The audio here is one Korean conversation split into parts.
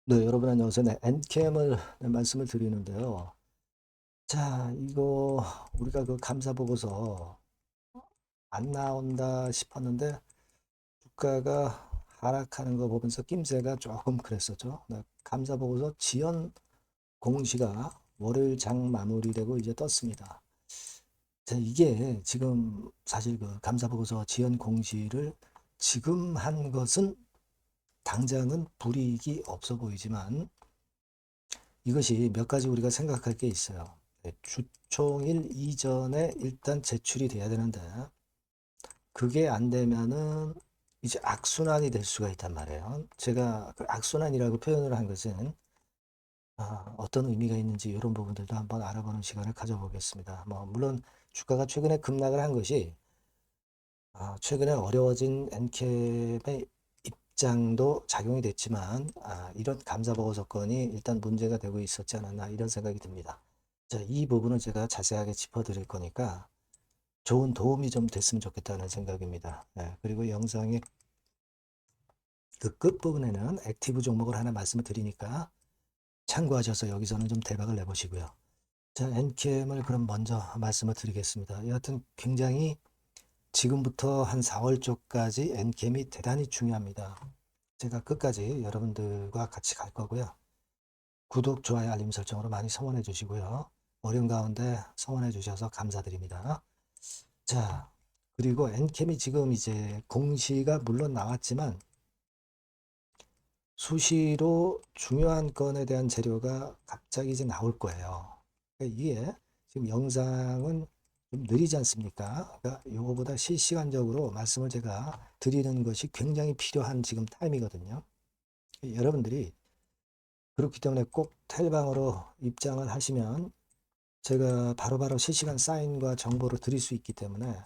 네, 여러분 안녕하세요. 네, 엔캠을 말씀을 드리는데요. 자, 이거 우리가 그 감사 보고서 안 나온다 싶었는데 주가가 하락하는 거 보면서 낌새가 조금 그랬었죠. 네, 감사 보고서 지연 공시가 월요일 장 마무리되고 이제 떴습니다. 자, 이게 지금 사실 그 감사 보고서 지연 공시를 지금 한 것은 당장은 불이익이 없어 보이지만 이것이 몇 가지 우리가 생각할 게 있어요. 네, 주총일 이전에 일단 제출이 돼야 되는데 그게 안 되면은 이제 악순환이 될 수가 있단 말이에요. 제가 그 악순환이라고 표현을 한 것은 어떤 의미가 있는지 이런 부분들도 한번 알아보는 시간을 가져보겠습니다. 뭐 물론 주가가 최근에 급락을 한 것이 최근에 어려워진 엔캡의 입장도 작용이 됐지만 이런 감사보고서건이 일단 문제가 되고 있었지 않았나 이런 생각이 듭니다. 자, 이 부분을 제가 자세하게 짚어드릴 거니까 좋은 도움이 좀 됐으면 좋겠다는 생각입니다. 네, 그리고 영상의 그 끝부분에는 액티브 종목을 하나 말씀을 드리니까 참고하셔서 여기서는 좀 대박을 내보시고요. 자, 엔캠을 그럼 먼저 말씀을 드리겠습니다. 여하튼 굉장히 지금부터 한 4월 쪽까지 엔캠이 대단히 중요합니다. 제가 끝까지 여러분들과 같이 갈 거고요. 구독, 좋아요, 알림 설정으로 많이 성원해 주시고요. 어려운 가운데 성원해 주셔서 감사드립니다. 자, 그리고 엔캠이 지금 이제 공시가 물론 나왔지만 수시로 중요한 건에 대한 재료가 갑자기 이제 나올 거예요. 그러니까 이게 지금 영상은 좀 느리지 않습니까? 그러니까 이거보다 실시간적으로 말씀을 제가 드리는 것이 굉장히 필요한 지금 타임이거든요. 여러분들이 그렇기 때문에 꼭 텔방으로 입장을 하시면 제가 바로바로 실시간 사인과 정보를 드릴 수 있기 때문에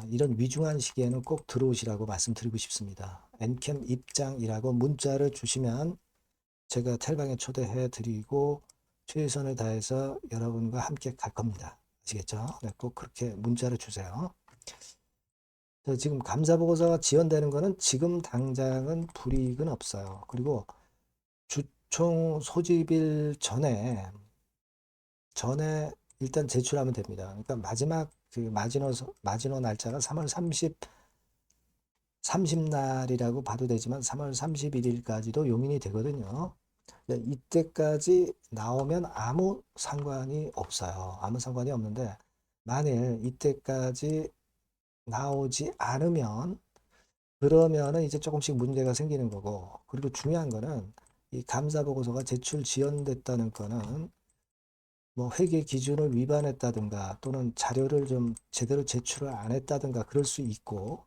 이런 위중한 시기에는 꼭 들어오시라고 말씀드리고 싶습니다. 엔캠 입장이라고 문자를 주시면 제가 텔방에 초대해 드리고 최선을 다해서 여러분과 함께 갈 겁니다. 아시겠죠? 네, 꼭 그렇게 문자를 주세요. 지금 감사보고서가 지연되는 거는 지금 당장은 불이익은 없어요. 그리고 주총 소집일 전에 일단 제출하면 됩니다. 그러니까 마지막 그 마지노 날짜가 3월 30날이라고 봐도 되지만 3월 31일까지도 용인이 되거든요. 이때까지 나오면 아무 상관이 없어요. 아무 상관이 없는데 만일 이때까지 나오지 않으면 그러면은 이제 조금씩 문제가 생기는 거고 그리고 중요한 거는 이 감사 보고서가 제출 지연됐다는 거는 뭐 회계 기준을 위반했다든가 또는 자료를 좀 제대로 제출을 안 했다든가 그럴 수 있고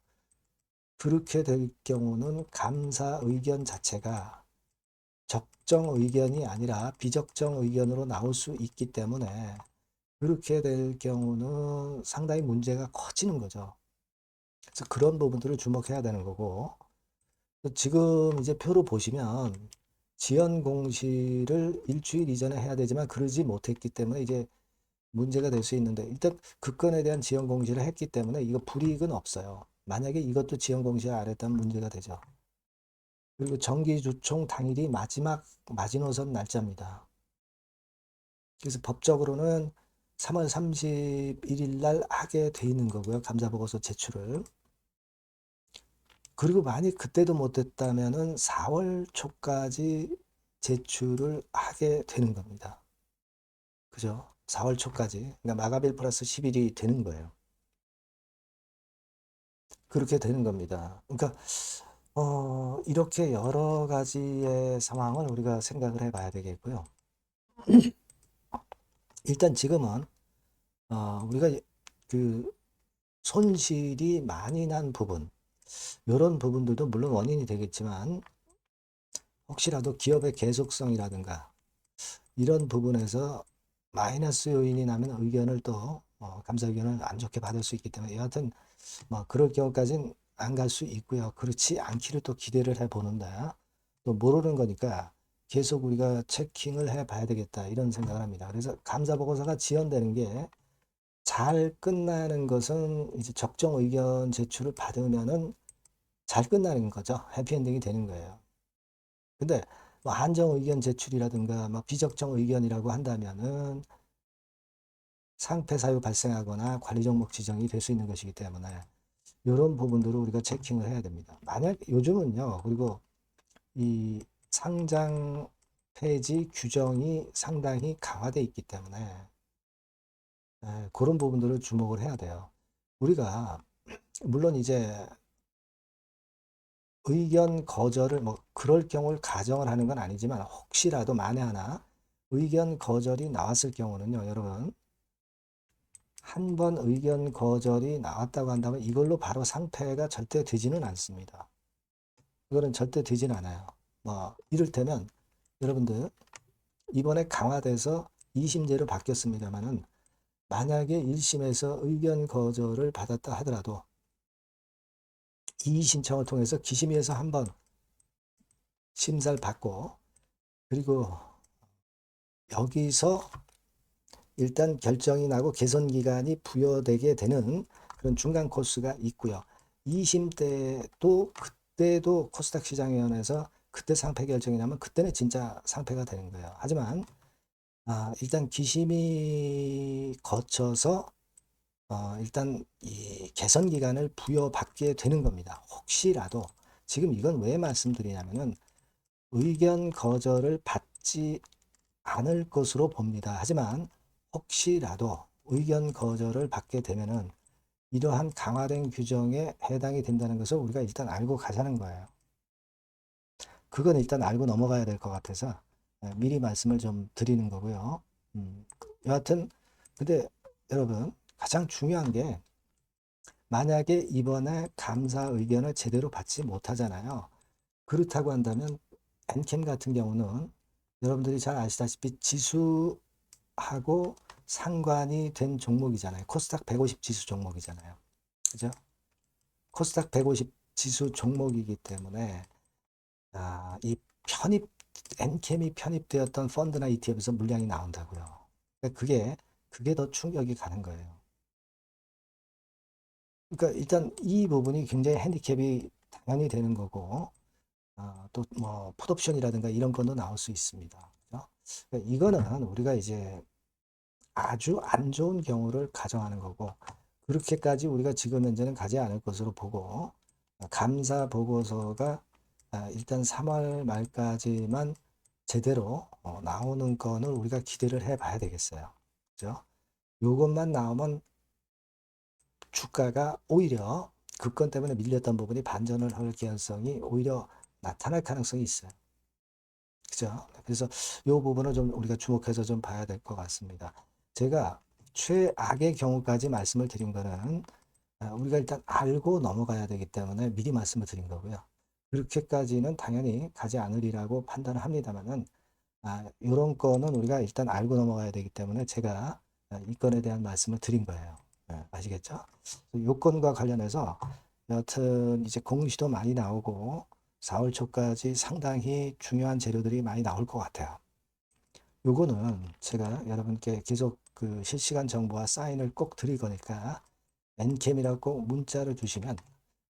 그렇게 될 경우는 감사 의견 자체가 적정 의견이 아니라 비적정 의견으로 나올 수 있기 때문에 그렇게 될 경우는 상당히 문제가 커지는 거죠. 그래서 그런 부분들을 주목해야 되는 거고 지금 이제 표로 보시면 지연 공시를 일주일 이전에 해야 되지만 그러지 못했기 때문에 이제 문제가 될 수 있는데 일단 그 건에 대한 지연 공시를 했기 때문에 이거 불이익은 없어요. 만약에 이것도 지연 공시를 안 했다면 문제가 되죠. 그리고 정기주총 당일이 마지막 마지노선 날짜입니다. 그래서 법적으로는 3월 31일 날 하게 돼 있는 거고요. 감사보고서 제출을. 그리고 만약 그때도 못했다면은 4월 초까지 제출을 하게 되는 겁니다. 그죠? 4월 초까지. 그러니까 마감일 플러스 10일이 되는 거예요. 그렇게 되는 겁니다. 그러니까 이렇게 여러 가지의 상황을 우리가 생각을 해봐야 되겠고요. 일단 지금은 우리가 그 손실이 많이 난 부분, 이런 부분들도 물론 원인이 되겠지만 혹시라도 기업의 계속성이라든가 이런 부분에서 마이너스 요인이 나면 의견을 또 감사 의견을 안 좋게 받을 수 있기 때문에 여하튼 뭐 그럴 경우까지는 안 갈 수 있고요. 그렇지 않기를 또 기대를 해보는데 또 모르는 거니까 계속 우리가 체킹을 해봐야 되겠다 이런 생각을 합니다. 그래서 감사 보고서가 지연되는 게 잘 끝나는 것은 이제 적정 의견 제출을 받으면은 잘 끝나는 거죠. 해피엔딩이 되는 거예요. 근데 뭐 한정 의견 제출이라든가 뭐 비적정 의견이라고 한다면은 상패 사유 발생하거나 관리 종목 지정이 될 수 있는 것이기 때문에 이런 부분들을 우리가 체킹을 해야 됩니다. 만약 요즘은요, 그리고 이 상장 폐지 규정이 상당히 강화되어 있기 때문에 그런 부분들을 주목을 해야 돼요. 우리가 물론 이제 의견 거절을 뭐 그럴 경우를 가정을 하는 건 아니지만 혹시라도 만에 하나 의견 거절이 나왔을 경우는요, 여러분 한 번 의견 거절이 나왔다고 한다면 이걸로 바로 상패가 절대 되지는 않습니다. 이거는 절대 되지는 않아요. 뭐 이를테면 여러분들 이번에 강화돼서 2심제로 바뀌었습니다만은 만약에 1심에서 의견 거절을 받았다 하더라도 이의 신청을 통해서 기심위에서 한번 심사를 받고 그리고 여기서 일단 결정이 나고 개선 기간이 부여되게 되는 그런 중간 코스가 있고요. 2심 때도 그때도 코스닥 시장위원회에서 그때 상패 결정이 나면 그때는 진짜 상패가 되는 거예요. 하지만 일단 기심이 거쳐서 일단 이 개선 기간을 부여받게 되는 겁니다. 혹시라도 지금 이건 왜 말씀드리냐면은 의견 거절을 받지 않을 것으로 봅니다. 하지만 혹시라도 의견 거절을 받게 되면은 이러한 강화된 규정에 해당이 된다는 것을 우리가 일단 알고 가자는 거예요. 그건 일단 알고 넘어가야 될 것 같아서 미리 말씀을 좀 드리는 거고요. 여하튼 근데 여러분 가장 중요한 게 만약에 이번에 감사 의견을 제대로 받지 못하잖아요. 그렇다고 한다면 엔캠 같은 경우는 여러분들이 잘 아시다시피 지수하고 상관이 된 종목이잖아요. 코스닥 150 지수 종목이잖아요. 그죠? 코스닥 150 지수 종목이기 때문에 이 편입 엔캠이 편입되었던 펀드나 ETF에서 물량이 나온다고요. 그러니까 그게 더 충격이 가는 거예요. 그러니까 일단 이 부분이 굉장히 핸디캡이 당연히 되는 거고 또 뭐 풋옵션이라든가 이런 건도 나올 수 있습니다. 그죠? 그러니까 이거는 우리가 이제 아주 안 좋은 경우를 가정하는 거고 그렇게까지 우리가 지금 현재는 가지 않을 것으로 보고 감사 보고서가 일단 3월 말까지만 제대로 나오는 거는 우리가 기대를 해 봐야 되겠어요. 그죠? 요것만 나오면 주가가 오히려 급건 때문에 밀렸던 부분이 반전을 할 가능성이 오히려 나타날 가능성이 있어요. 그죠? 그래서 이 부분을 좀 우리가 주목해서 좀 봐야 될 것 같습니다. 제가 최악의 경우까지 말씀을 드린 거는 우리가 일단 알고 넘어가야 되기 때문에 미리 말씀을 드린 거고요. 그렇게까지는 당연히 가지 않으리라고 판단을 합니다만은 이런 거는 우리가 일단 알고 넘어가야 되기 때문에 제가 이 건에 대한 말씀을 드린 거예요. 아시겠죠? 요건과 관련해서 여하튼 이제 공시도 많이 나오고 4월 초까지 상당히 중요한 재료들이 많이 나올 것 같아요. 요거는 제가 여러분께 계속 그 실시간 정보와 사인을 꼭 드릴 거니까 엔캠이라고 문자를 주시면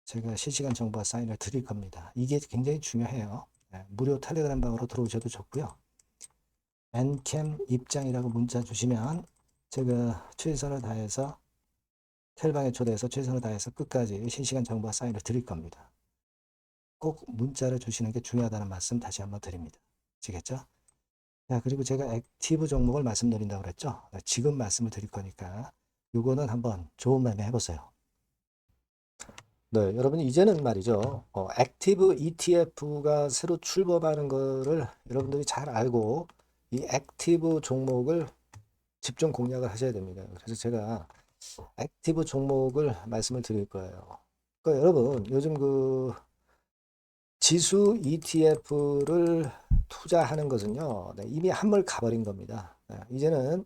제가 실시간 정보와 사인을 드릴 겁니다. 이게 굉장히 중요해요. 무료 텔레그램 방으로 들어오셔도 좋고요. 엔캠 입장이라고 문자 주시면 제가 최선을 다해서 텔방에 초대해서 최선을 다해서 끝까지 실시간 정보와 사인을 드릴 겁니다. 꼭 문자를 주시는 게 중요하다는 말씀 다시 한번 드립니다. 아시겠죠? 자, 그리고 제가 액티브 종목을 말씀드린다고 그랬죠? 지금 말씀을 드릴 거니까 요거는 한번 좋은 매매 해보세요. 네, 여러분 이제는 말이죠. 액티브 ETF가 새로 출범하는 거를 여러분들이 잘 알고 이 액티브 종목을 집중 공략을 하셔야 됩니다. 그래서 제가 액티브 종목을 말씀을 드릴 거예요. 그러니까 여러분 요즘 그 지수 ETF를 투자하는 것은요, 이미 한물 가버린 겁니다. 이제는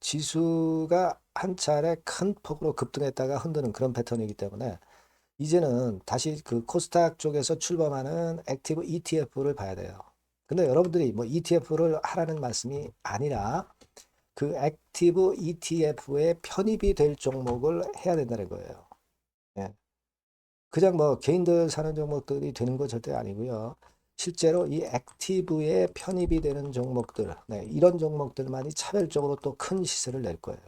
지수가 한 차례 큰 폭으로 급등했다가 흔드는 그런 패턴이기 때문에 이제는 다시 그 코스닥 쪽에서 출범하는 액티브 ETF를 봐야 돼요. 근데 여러분들이 뭐 ETF를 하라는 말씀이 아니라 그 액티브 ETF에 편입이 될 종목을 해야 된다는 거예요. 예. 그냥 뭐 개인들 사는 종목들이 되는 건 절대 아니고요. 실제로 이 액티브에 편입이 되는 종목들, 네, 이런 종목들만이 차별적으로 또 큰 시세를 낼 거예요.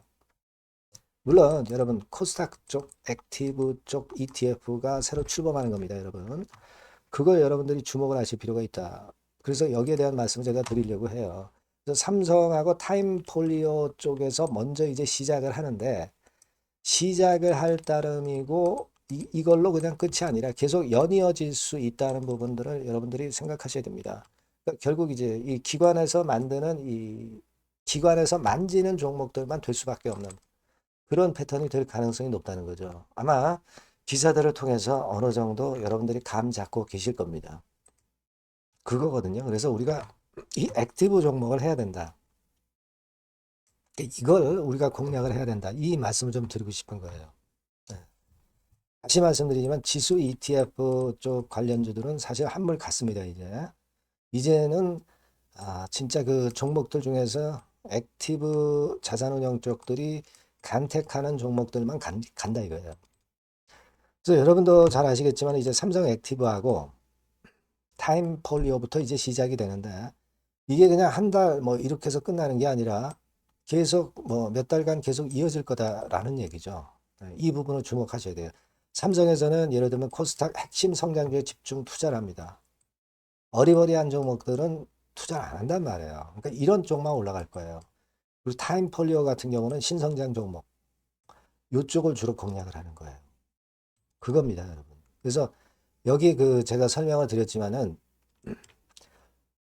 물론 여러분 코스닥 쪽 액티브 쪽 ETF가 새로 출범하는 겁니다, 여러분. 그걸 여러분들이 주목을 하실 필요가 있다. 그래서 여기에 대한 말씀을 제가 드리려고 해요. 그래서 삼성하고 타임폴리오 쪽에서 먼저 이제 시작을 하는데 시작을 할 따름이고 이걸로 그냥 끝이 아니라 계속 연이어질 수 있다는 부분들을 여러분들이 생각하셔야 됩니다. 그러니까 결국 이제 이 기관에서 만드는 이 기관에서 만지는 종목들만 될 수밖에 없는 그런 패턴이 될 가능성이 높다는 거죠. 아마 기사들을 통해서 어느 정도 여러분들이 감 잡고 계실 겁니다. 그거거든요. 그래서 우리가 이 액티브 종목을 해야 된다. 이걸 우리가 공략을 해야 된다. 이 말씀을 좀 드리고 싶은 거예요. 네. 다시 말씀드리지만 지수 ETF 쪽 관련주들은 사실 한물 같습니다. 이제는 진짜 그 종목들 중에서 액티브 자산운용 쪽들이 간택하는 종목들만 간다 이거예요. 그래서 여러분도 잘 아시겠지만 이제 삼성 액티브하고 타임폴리오부터 이제 시작이 되는데 이게 그냥 한 달 뭐 이렇게 해서 끝나는 게 아니라 계속 뭐 몇 달간 계속 이어질 거다라는 얘기죠. 이 부분을 주목하셔야 돼요. 삼성에서는 예를 들면 코스닥 핵심 성장주에 집중 투자를 합니다. 어리버리한 종목들은 투자를 안 한단 말이에요. 그러니까 이런 쪽만 올라갈 거예요. 그리고 타임폴리오 같은 경우는 신성장 종목 이쪽을 주로 공략을 하는 거예요. 그겁니다, 여러분. 그래서 여기 그 제가 설명을 드렸지만은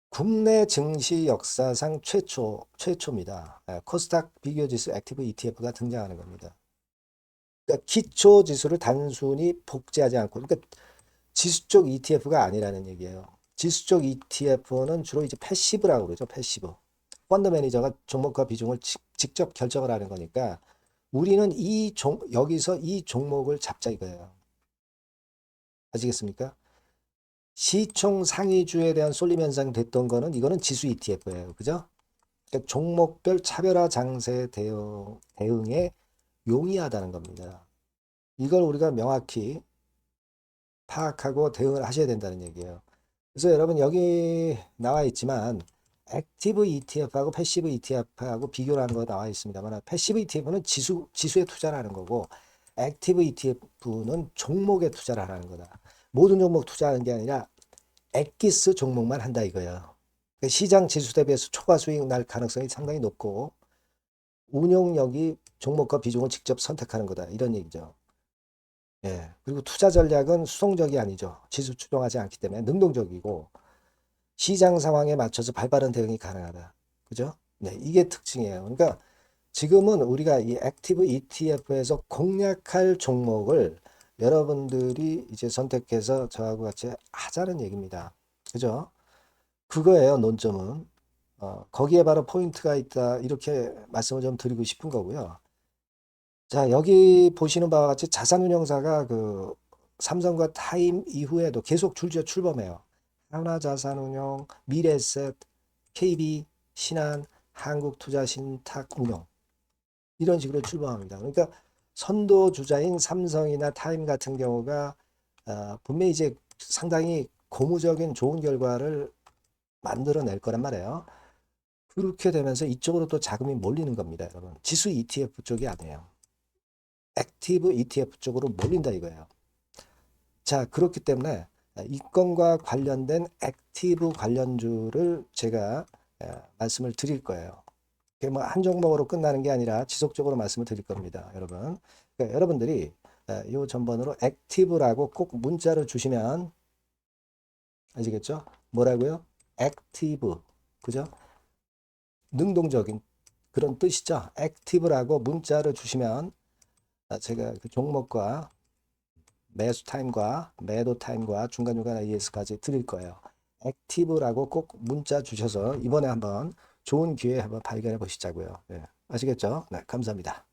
국내 증시 역사상 최초입니다. 코스닥 비교지수 액티브 ETF가 등장하는 겁니다. 그러니까 기초 지수를 단순히 복제하지 않고, 그러니까 지수 쪽 ETF가 아니라는 얘기예요. 지수 쪽 ETF는 주로 이제 패시브라고 그러죠. 패시브. 펀드 매니저가 종목과 비중을 직접 결정을 하는 거니까 우리는 여기서 이 종목을 잡자 이거예요. 아시겠습니까? 시총 상위주에 대한 쏠림 현상 됐던 거는 이거는 지수 ETF예요. 그죠? 그러니까 종목별 차별화 장세 대응에 용이하다는 겁니다. 이걸 우리가 명확히 파악하고 대응을 하셔야 된다는 얘기예요. 그래서 여러분 여기 나와 있지만 액티브 ETF하고 패시브 ETF하고 비교를 하는 거 나와 있습니다만 패시브 ETF는 지수에 투자를 하는 거고 액티브 ETF는 종목에 투자를 하는 거다. 모든 종목 투자하는 게 아니라 엑기스 종목만 한다 이거예요. 그러니까 시장 지수 대비해서 초과 수익 날 가능성이 상당히 높고 운용력이 종목과 비중을 직접 선택하는 거다 이런 얘기죠. 예. 그리고 투자 전략은 수동적이 아니죠. 지수 추종하지 않기 때문에 능동적이고 시장 상황에 맞춰서 발빠른 대응이 가능하다. 그죠? 네, 이게 특징이에요. 그러니까 지금은 우리가 이 액티브 ETF에서 공략할 종목을 여러분들이 이제 선택해서 저하고 같이 하자는 얘기입니다. 그죠? 그거예요, 논점은. 거기에 바로 포인트가 있다. 이렇게 말씀을 좀 드리고 싶은 거고요. 자, 여기 보시는 바와 같이 자산운용사가 그 삼성과 타임 이후에도 계속 줄지어 출범해요. 하나자산운용, 미래에셋, KB, 신한, 한국투자신탁운용 이런 식으로 출범합니다. 그러니까 선도 주자인 삼성이나 타임 같은 경우가 분명히 이제 상당히 고무적인 좋은 결과를 만들어낼 거란 말이에요. 그렇게 되면서 이쪽으로 또 자금이 몰리는 겁니다, 여러분. 지수 ETF 쪽이 아니에요. 액티브 ETF 쪽으로 몰린다 이거예요. 자, 그렇기 때문에 이 건과 관련된 액티브 관련주를 제가 말씀을 드릴 거예요. 그게 뭐 한 종목으로 끝나는 게 아니라 지속적으로 말씀을 드릴 겁니다, 여러분. 그러니까 여러분들이 이 전번으로 액티브라고 꼭 문자를 주시면 아시겠죠? 뭐라고요? 액티브. 그죠? 능동적인 그런 뜻이죠. 액티브라고 문자를 주시면 제가 그 종목과 매수 타임과 매도 타임과 중간중간 AS까지 드릴 거예요. 액티브라고 꼭 문자 주셔서 이번에 한번 좋은 기회 한번 발견해 보시자고요. 네, 아시겠죠? 네, 감사합니다.